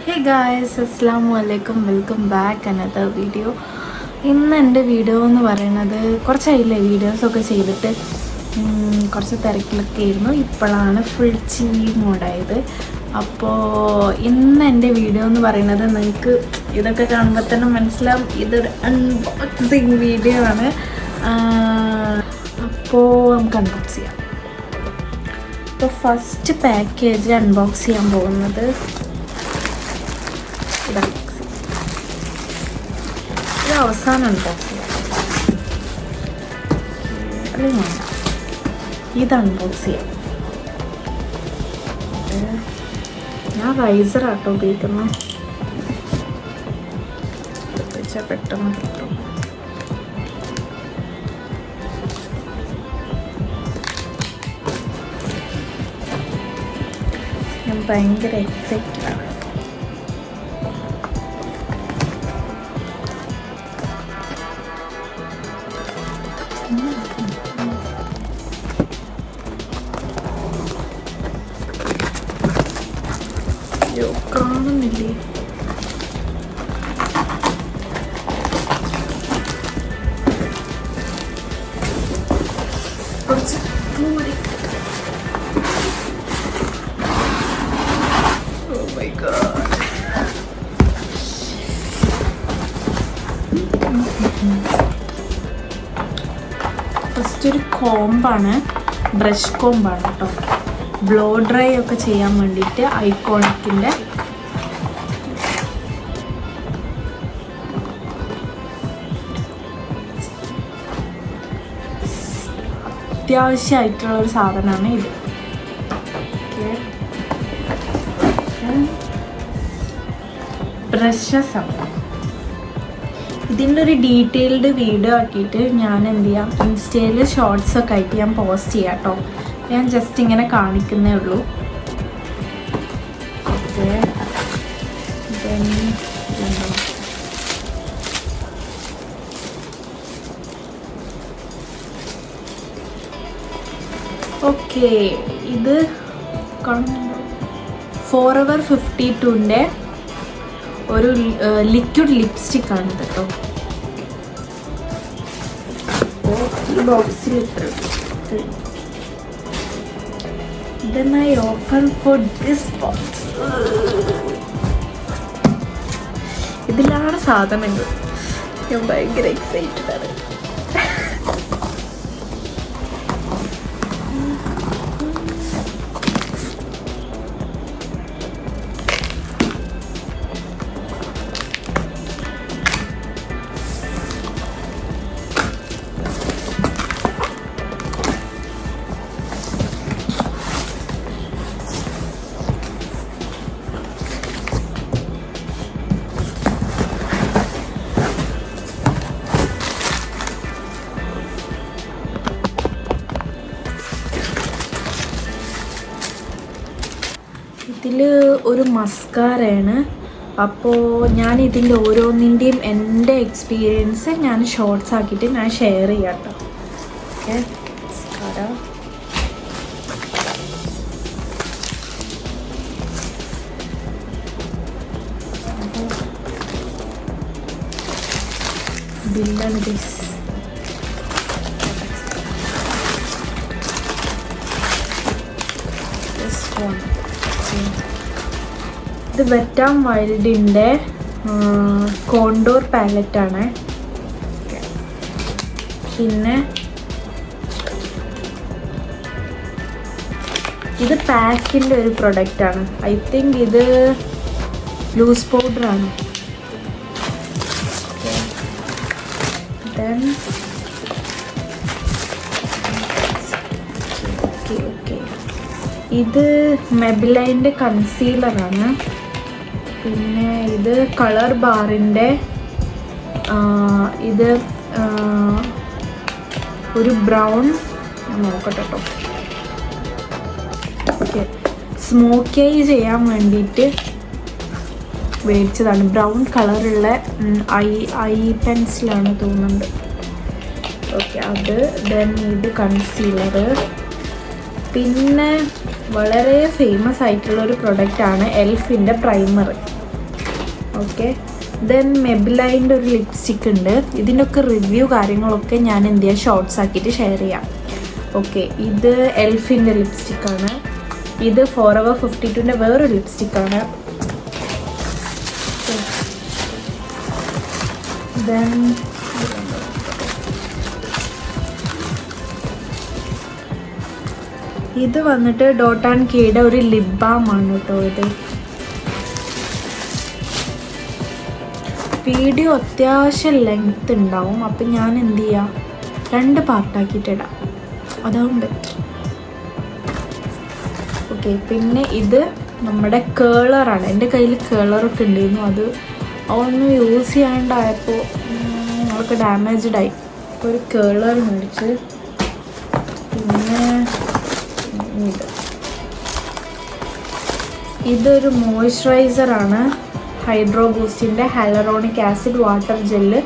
Hey guys, Assalamualaikum, welcome back another video. ഇന്ന് എൻ്റെ video എന്ന് പറയുന്നത് കുറച്ചായില്ലേ വീഡിയോസൊക്കെ ചെയ്തിട്ട് കുറച്ച് തിരക്കിലൊക്കെ ആയിരുന്നു. ഇപ്പോഴാണ് ഫുൾ ചിൽ മോഡായത്. അപ്പോൾ ഇന്ന് എൻ്റെ വീഡിയോ എന്ന് പറയുന്നത് നിങ്ങൾക്ക് ഇതൊക്കെ കാണുമ്പോൾ തന്നെ മനസ്സിലാവും ഇതൊരു അൺബോക്സിങ് വീഡിയോ ആണ്. അപ്പോൾ നമുക്ക് അൺബോക്സ് ചെയ്യാം. അപ്പോൾ ഫസ്റ്റ് പാക്കേജ് അൺബോക്സ് ചെയ്യാൻ പോകുന്നത് ഇത് അവസാനം അൺബോക്സ് ചെയ്യാം. അല്ലെങ്കിൽ ഇത് അൺബോക്സ് ചെയ്യാം. ഞാൻ റൈസറാട്ടോ ഉപയോഗിക്കുന്നത്. വെച്ചാൽ പെട്ടെന്ന് കിട്ടും. ഞാൻ ഭയങ്കര എക്സൈറ്റഡ് ആണ്. കാണുന്നില്ലേ? കുറച്ച് puri. Oh my God. First ഒരു കോമ്പാണ്, ബ്രഷ് കോമ്പാണ് കേട്ടോ. ബ്ലോ ഡ്രൈ ഒക്കെ ചെയ്യാൻ വേണ്ടിയിട്ട് ഐക്കോണിക്കിൻ്റെ അത്യാവശ്യമായിട്ടുള്ളൊരു സാധനമാണ് ഇത്. ബ്രഷസ് ആണ്. ഇതിൻ്റെ ഒരു ഡീറ്റെയിൽഡ് വീഡിയോ ആക്കിയിട്ട് ഞാൻ എന്ത് ചെയ്യാം, ഇൻസ്റ്റയിൽ ഷോർട്സൊക്കെ ആയിട്ട് ഞാൻ പോസ്റ്റ് ചെയ്യാം കേട്ടോ. ഞാൻ ജസ്റ്റ് ഇങ്ങനെ കാണിക്കുന്നേ ഉള്ളൂ. ഓക്കെ, ഇത് ഫോറെവർ 52ൻ്റെ ഒരു ലിക്വിഡ് ലിപ്സ്റ്റിക് ആണ് കേട്ടോ. അപ്പോൾ ഈ ബോക്സിൽ then I open for this box. ഇതിലാണ് സാധനങ്ങൾ. ഞാൻ ഭയങ്കര എക്സൈറ്റഡ് ആണ്. ഇതിൽ ഒരു മസ്കാരയാണ്. അപ്പോൾ ഞാൻ ഇതിൻ്റെ ഓരോന്നിൻ്റെയും എൻ്റെ എക്സ്പീരിയൻസ് ഞാൻ ഷോർട്സ് ആക്കിയിട്ട് ഞാൻ ഷെയർ ചെയ്യാം കേട്ടോ. ഓക്കെ, മസ്കാര ബില്ലാണ് ദിസ്. ഇത് വെറ്റ് n വൈൽഡിൻ്റെ കോണ്ടോർ പാലറ്റാണ്. പിന്നെ ഇത് പാക്കിൻ്റെ ഒരു പ്രൊഡക്റ്റാണ്. ഐ തിങ്ക് ഇത് ലൂസ് പൗഡറാണ്. ദെൻ ഇത് മെബിലൈൻ്റെ കൺസീലറാണ്. പിന്നെ ഇത് കളർ ബാറിൻ്റെ ഇത് ഒരു ബ്രൗൺ, ഞാൻ നോക്കട്ടെ കേട്ടോ. ഓക്കെ, സ്മോക്കി ഐ ചെയ്യാൻ വേണ്ടിയിട്ട് മേടിച്ചതാണ്. ബ്രൗൺ കളറുള്ള ഐ പെൻസിലാണ് തോന്നുന്നുണ്ട്. ഓക്കെ, അത്. ദെൻ ഇത് കൺസീലർ. പിന്നെ വളരെ ഫേമസ് ആയിട്ടുള്ള ഒരു പ്രൊഡക്റ്റാണ് എൽഫിൻ്റെ പ്രൈമർ. ഓക്കെ. ദെൻ മെബിലൈൻ്റെ ഒരു ലിപ്സ്റ്റിക് ഉണ്ട്. ഇതിൻ്റെ ഒക്കെ റിവ്യൂ കാര്യങ്ങളൊക്കെ ഞാൻ എന്ത് ചെയ്യാം, ഷോർട്സ് ആക്കിയിട്ട് ഷെയർ ചെയ്യാം. ഓക്കെ, ഇത് എൽഫിൻ്റെ ലിപ്സ്റ്റിക്കാണ്. ഇത് ഫോറെവർ 52ൻ്റെ വേറൊരു ലിപ്സ്റ്റിക്കാണ്. ദെൻ ഇത് വന്നിട്ട് ഡോട്ട് ആൻഡ് കീയുടെ ഒരു ലിപ് ബാം ആണ് കേട്ടോ. ഇത് വീഡിയോ അത്യാവശ്യം ലെങ്ത് ഉണ്ടാവും, അപ്പം ഞാൻ എന്ത് ചെയ്യാം, 2 പാർട്ടാക്കിയിട്ടിടാം, അതാവും ബെറ്റർ. ഓക്കെ, പിന്നെ ഇത് നമ്മുടെ കേളറാണ്. എൻ്റെ കയ്യിൽ കേളറൊക്കെ ഉണ്ടായിരുന്നു, അത് ഒന്നും യൂസ് ചെയ്യാണ്ടായപ്പോൾ അതൊക്കെ ഡാമേജ്ഡ് ആയി. അപ്പോൾ ഒരു കേളർ മേടിച്ച്. പിന്നെ ഇതൊരു മോയ്സ്ചറൈസറാണ്, ഹൈഡ്രോ ബൂസ്റ്റിൻ്റെ ഹൈലറോണിക് ആസിഡ് വാട്ടർ ജെല്ല്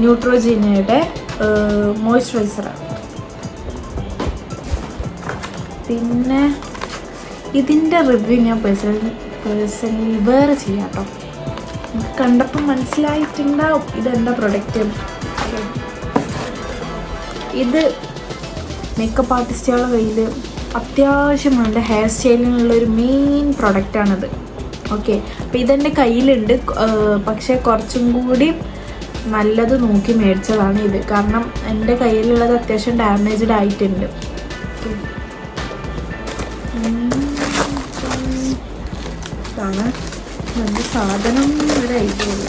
ന്യൂട്രോജിനയുടെ മോയ്സ്ചറൈസറാണ്. പിന്നെ ഇതിൻ്റെ റിവ്യൂ ഞാൻ പേഴ്സണലി വേറെ ചെയ്യാം കേട്ടോ. നമുക്ക് കണ്ടപ്പോൾ മനസ്സിലായിട്ടുണ്ടാവും ഇതെന്താ പ്രൊഡക്റ്റ്. ഇത് മേക്കപ്പ് ആർട്ടിസ്റ്റുകളുടെ കയ്യിൽ അത്യാവശ്യം വേണ്ട ഹെയർ സ്റ്റൈലിനുള്ളൊരു മെയിൻ പ്രൊഡക്റ്റാണിത്. ഓക്കെ, അപ്പോൾ ഇതെൻ്റെ കയ്യിലുണ്ട്, പക്ഷേ കുറച്ചും കൂടി നല്ലത് നോക്കി മേടിച്ചതാണ് ഇത്. കാരണം എൻ്റെ കയ്യിലുള്ളത് അത്യാവശ്യം ഡാമേജ്ഡ് ആയിട്ടുണ്ട്. ഇതാണ് നല്ല സാധനം, ഒരു ഐഡിയ ഇല്ല.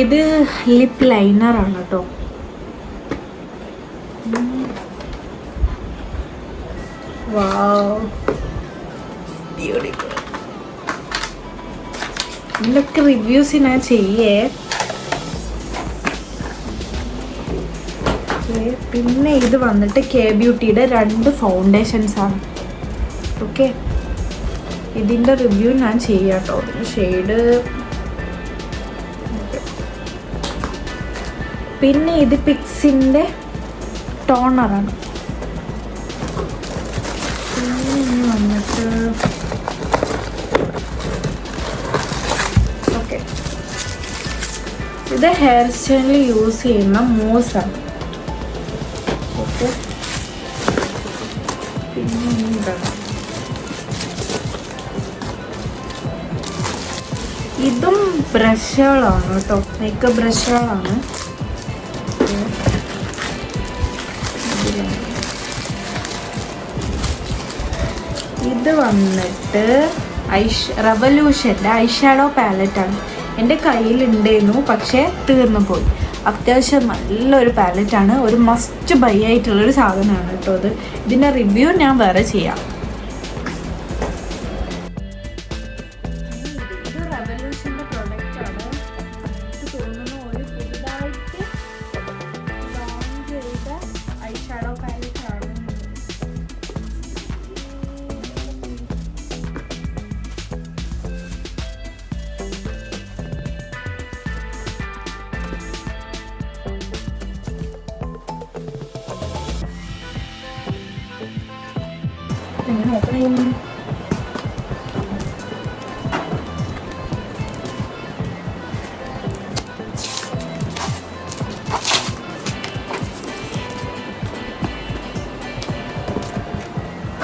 ഇത് ലിപ്പ് ലൈനറാണ് കേട്ടോ. വാവ്, ബ്യൂട്ടിഫുൾ. ഇതിലൊക്കെ റിവ്യൂസ് ഞാൻ ചെയ്യേ. പിന്നെ ഇത് വന്നിട്ട് കെ ബ്യൂട്ടിയുടെ 2 ഫൗണ്ടേഷൻസ് ആണ്. ഓക്കെ, ഇതിൻ്റെ റിവ്യൂ ഞാൻ ചെയ്യാം കേട്ടോ. ഷെയ്ഡ്. പിന്നെ ഇത് പിക്സിൻ്റെ ടോണറാണ്. പിന്നെ വന്നിട്ട് ഓക്കെ, ഇത് ഹെയർ സ്റ്റൈലിൽ യൂസ് ചെയ്യുന്ന മൂസാണ്. ഓക്കെ, പിന്നെ എന്താണ്, ഇതും ബ്രഷുകളാണ് കേട്ടോ, മേക്കപ്പ് ബ്രഷുകളാണ്. ഇത് വന്നിട്ട് റെവല്യൂഷൻ്റെ ഐഷാഡോ പാലറ്റാണ്. എൻ്റെ കയ്യിലുണ്ടായിരുന്നു, പക്ഷേ തീർന്നു പോയി. അത്യാവശ്യം നല്ലൊരു പാലറ്റാണ്, ഒരു മസ്റ്റ് ബൈ ആയിട്ടുള്ളൊരു സാധനമാണ് കേട്ടോ ഇത്. ഇതിൻ്റെ റിവ്യൂ ഞാൻ വേറെ ചെയ്യാം. ഇത് റെവല്യൂഷൻ്റെ പ്രൊഡക്റ്റാണ്. എനിക്ക് തോന്നുന്നു ഒരു പുതുതായിട്ട് ലോഞ്ച് ചെയ്ത ഐഷാഡോ പാലറ്റാണ്. എങ്ങനെ ഓപ്പൺ ചെയ്യുന്നു?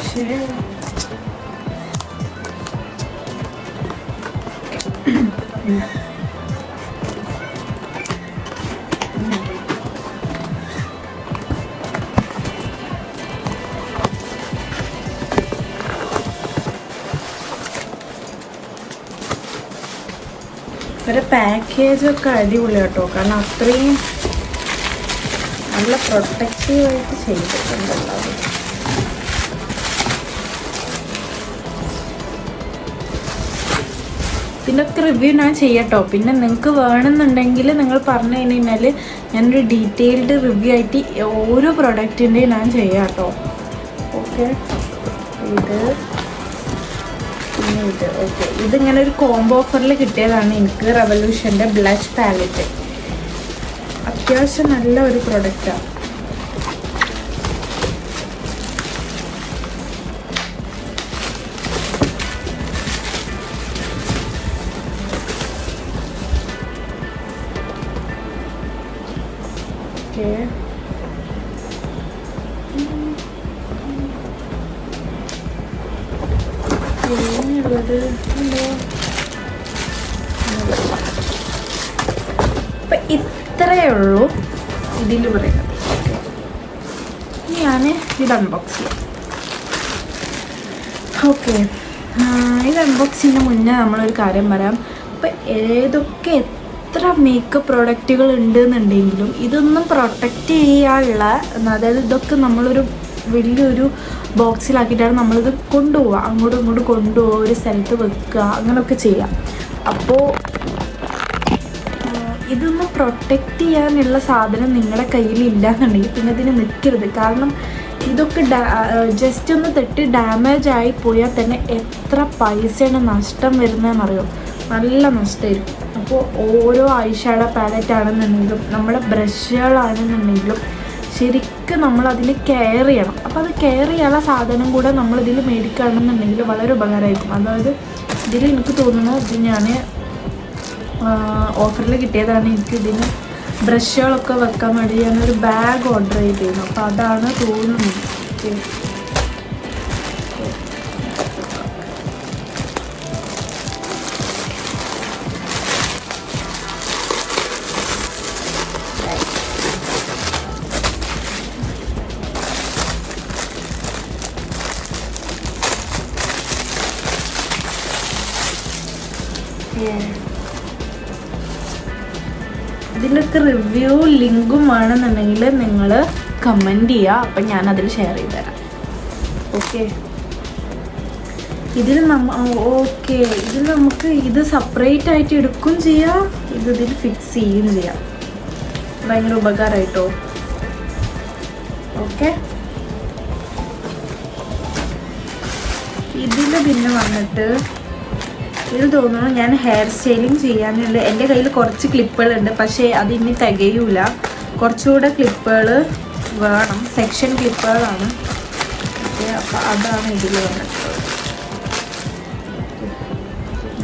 ശരി, ഒരു പാക്കേജൊക്കെ അടിപൊളി കേട്ടോ. കാരണം അത്രയും നല്ല പ്രൊട്ടക്റ്റീവായിട്ട് ചെയ്തിട്ടുണ്ടല്ലോ. ഇതിനൊക്കെ റിവ്യൂ ഞാൻ ചെയ്യട്ടോ. പിന്നെ നിങ്ങൾക്ക് വേണമെന്നുണ്ടെങ്കിൽ നിങ്ങൾ പറഞ്ഞു കഴിഞ്ഞാൽ ഞാനൊരു ഡീറ്റെയിൽഡ് റിവ്യൂ ആയിട്ട് ഓരോ പ്രൊഡക്റ്റിൻ്റെയും ഞാൻ ചെയ്യാം കേട്ടോ. ഓക്കെ, ഇത് പിന്നെ ഇത്. ഓക്കെ, ഇതിങ്ങനെ ഒരു കോംബോ ഓഫറിൽ കിട്ടിയതാണ് എനിക്ക്. റെവല്യൂഷൻ്റെ ബ്ലഷ് പാലറ്റ് അത്യാവശ്യം നല്ല ഒരു പ്രൊഡക്റ്റാണ്. ഓക്കെ, പിന്നെയുള്ളത് അപ്പം ഇത്രയേ ഉള്ളൂ ഇതിൽ പറയുന്നത്. ഇനി ഞാൻ ഇത് അൺബോക്സ് ചെയ്യാം. ഓക്കെ, ഇത് അൺബോക്സ് ചെയ്യുന്ന മുന്നേ നമ്മളൊരു കാര്യം പറയാം. അപ്പം ഏതൊക്കെ എത്ര മേക്കപ്പ് പ്രോഡക്റ്റുകൾ ഉണ്ടെന്നുണ്ടെങ്കിലും ഇതൊന്നും പ്രൊട്ടക്റ്റ് ചെയ്യാനുള്ള, അതായത് ഇതൊക്കെ നമ്മളൊരു വലിയൊരു ബോക്സിലാക്കിയിട്ടാണ് നമ്മളിത് കൊണ്ടുപോവുക, അങ്ങോട്ടും ഇങ്ങോട്ടും കൊണ്ടുപോവുക, ഒരു സ്ഥലത്ത് വെക്കുക, അങ്ങനെയൊക്കെ ചെയ്യാം. അപ്പോൾ ഇതൊന്നും പ്രൊട്ടക്റ്റ് ചെയ്യാനുള്ള സാധനം നിങ്ങളുടെ കയ്യിൽ ഇല്ലയെന്നുണ്ടെങ്കിൽ പിന്നെ ഇതിന് നിൽക്കരുത്. കാരണം ഇതൊക്കെ ജസ്റ്റ് ഒന്ന് തെറ്റി ഡാമേജ് ആയി പോയാൽ തന്നെ എത്ര പൈസയാണ് നഷ്ടം വരുന്നതെന്നറിയോ? നല്ല നഷ്ടമായിരിക്കും. അപ്പോൾ ഓരോ ഐഷാഡോ പാലറ്റ് ആണെന്നുണ്ടെങ്കിലും നമ്മുടെ ബ്രഷുകളാണെന്നുണ്ടെങ്കിലും ശരിക്കും നമ്മളതിൽ കെയർ ചെയ്യണം. അപ്പോൾ അത് കെയർ ചെയ്യാനുള്ള സാധനം കൂടെ നമ്മളിതിൽ മേടിക്കുകയാണെന്നുണ്ടെങ്കിൽ വളരെ ഉപകാരമായിരിക്കും. അതായത് ഇതിൽ എനിക്ക് തോന്നുന്നു, ഇത് ഞാൻ ഓഫറിൽ കിട്ടിയതാണ്. എനിക്ക് ഇതിന് ബ്രഷുകളൊക്കെ വെക്കാൻ വേണ്ടി ഞാനൊരു ബാഗ് ഓർഡർ ചെയ്തിരുന്നു. അപ്പോൾ അതാണ് തോന്നുന്നത്. ഇതിൻ്റെയൊക്കെ റിവ്യൂ ലിങ്കും വേണമെന്നുണ്ടെങ്കിൽ നിങ്ങൾ കമൻറ്റ് ചെയ്യുക. അപ്പം ഞാനതിൽ ഷെയർ ചെയ്ത് തരാം. ഓക്കെ, ഇതിൽ ഇതിൽ നമുക്ക് ഇത് സെപ്പറേറ്റ് ആയിട്ട് എടുക്കുകയും ചെയ്യാം, ഇതിൽ ഫിക്സ് ചെയ്യുകയും ചെയ്യാം. ഭയങ്കര ഉപകാരമായിട്ടോ. ഓക്കെ, ഇതിൽ പിന്നെ വന്നിട്ട് ഇതിൽ തോന്നുന്നു ഞാൻ ഹെയർ സ്റ്റൈലിങ് ചെയ്യാനുള്ള, എൻ്റെ കയ്യിൽ കുറച്ച് ക്ലിപ്പുകളുണ്ട്, പക്ഷേ അതിന് തികയൂല. കുറച്ചുകൂടെ ക്ലിപ്പുകൾ വേണം, സെക്ഷൻ ക്ലിപ്പുകളാണ്. ഓക്കെ, അപ്പോൾ അതാണ് ഇതിൽ വന്നിട്ടുള്ളത്.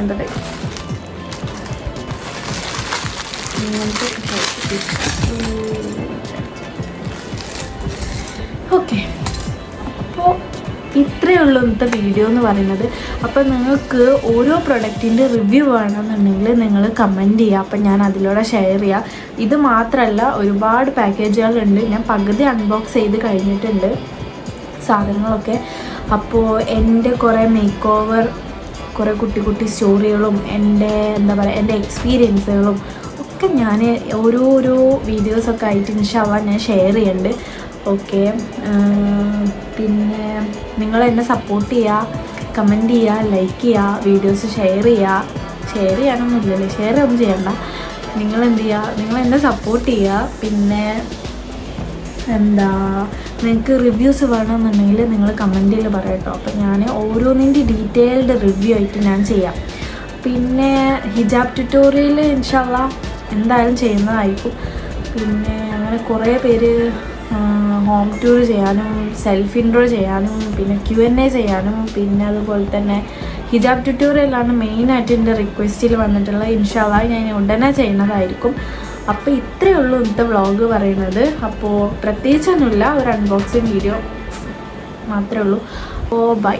എന്താ ഓക്കെ, അപ്പോൾ ഇത്രയേ ഉള്ളൂ ഇന്നത്തെ വീഡിയോ എന്ന് പറയുന്നത്. അപ്പോൾ നിങ്ങൾക്ക് ഓരോ പ്രൊഡക്റ്റിൻ്റെ റിവ്യൂ വേണമെന്നുണ്ടെങ്കിൽ നിങ്ങൾ കമൻറ്റ് ചെയ്യുക. അപ്പം ഞാൻ അതിലൂടെ ഷെയർ ചെയ്യാം. ഇത് മാത്രമല്ല, ഒരുപാട് പാക്കേജുകളുണ്ട്. ഞാൻ പകുതി അൺബോക്സ് ചെയ്ത് കഴിഞ്ഞിട്ടുണ്ട് സാധനങ്ങളൊക്കെ. അപ്പോൾ എൻ്റെ കുറേ മേക്ക് ഓവർ, കുറേ കുട്ടി സ്റ്റോറികളും എൻ്റെ എൻ്റെ എക്സ്പീരിയൻസുകളും ഒക്കെ ഞാൻ ഓരോരോ വീഡിയോസൊക്കെ ആയിട്ട് ഇൻഷാല്ലാഹ് ഞാൻ ഷെയർ ചെയ്യുന്നുണ്ട്. ഓക്കെ, പിന്നെ നിങ്ങളെന്നെ സപ്പോർട്ട് ചെയ്യുക, കമൻറ്റ് ചെയ്യുക, ലൈക്ക് ചെയ്യുക, വീഡിയോസ് ഷെയർ ചെയ്യാനൊന്നുമില്ലല്ലേ, ഷെയർ ഒന്നും ചെയ്യണ്ട. നിങ്ങളെന്ത് ചെയ്യുക, നിങ്ങളെന്നെ സപ്പോർട്ട് ചെയ്യുക. പിന്നെ നിങ്ങൾക്ക് റിവ്യൂസ് വേണമെന്നുണ്ടെങ്കിൽ നിങ്ങൾ കമൻറ്റിൽ പറയട്ടോ. അപ്പം ഞാൻ ഓരോന്നിൻ്റെ ഡീറ്റെയിൽഡ് റിവ്യൂ ആയിട്ട് ഞാൻ ചെയ്യാം. പിന്നെ ഹിജാബ് ട്യൂട്ടോറിയൽ ഇൻഷാല്ലാഹ് എന്തായാലും ചെയ്യുന്നതായിരിക്കും. പിന്നെ അങ്ങനെ കുറേ പേര് ഹോം ടൂർ ചെയ്യാനും സെൽഫ് ഇൻട്രോ ചെയ്യാനും പിന്നെ Q&A ചെയ്യാനും പിന്നെ അതുപോലെ തന്നെ ഹിജാബ് ട്യൂട്ടോറിയലാണ് മെയിനായിട്ട് എൻ്റെ റിക്വസ്റ്റിൽ വന്നിട്ടുള്ളത്. ഇൻഷാല്ലാഹ് ഞാൻ ഉടനെ ചെയ്യുന്നതായിരിക്കും. അപ്പോൾ ഇത്രയേ ഉള്ളൂ ഇന്നത്തെ വ്ളോഗ് പറയുന്നത്. അപ്പോൾ പ്രത്യേകിച്ചൊന്നുമില്ല, ഒരു അൺബോക്സിങ് വീഡിയോ മാത്രമേ ഉള്ളൂ. അപ്പോൾ ബൈ.